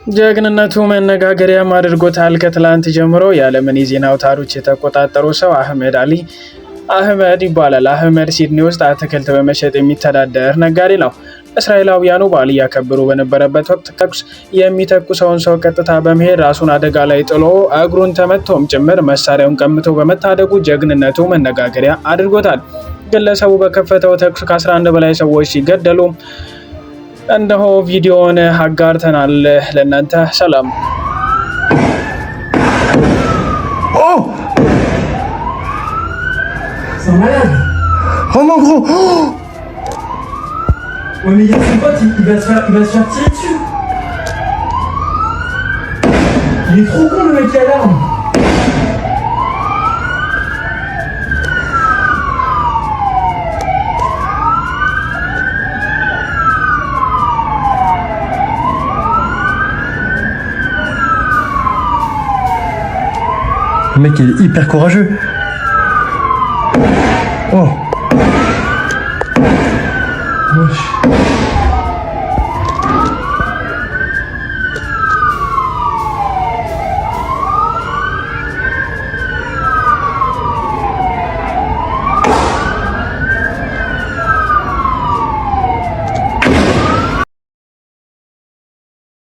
ጀግንነቱ መነጋገሪያም አድርጎታል። ከትላንት ጀምሮ የዓለምን የዜና አውታሮች የተቆጣጠሩ ሰው አህመድ አሊ አህመድ ይባላል። አህመድ ሲድኒ ውስጥ አትክልት በመሸጥ የሚተዳደር ነጋዴ ነው። እስራኤላውያኑ በዓል እያከበሩ በነበረበት ወቅት ተኩስ የሚተኩሰውን ሰው ቀጥታ በመሄድ ራሱን አደጋ ላይ ጥሎ እግሩን ተመቶም ጭምር መሳሪያውን ቀምቶ በመታደጉ ጀግንነቱ መነጋገሪያ አድርጎታል። ግለሰቡ በከፈተው ተኩስ ከ11 በላይ ሰዎች ሲገደሉ እነሆ ቪዲዮውን አጋርተናል ለእናንተ። ሰላም Oh mon gros oh. Ouais mais il y a son pote, il va se faire tirer dessus. Il est trop con le mec qui a l'arme. Le mec il est hyper courageux. Oh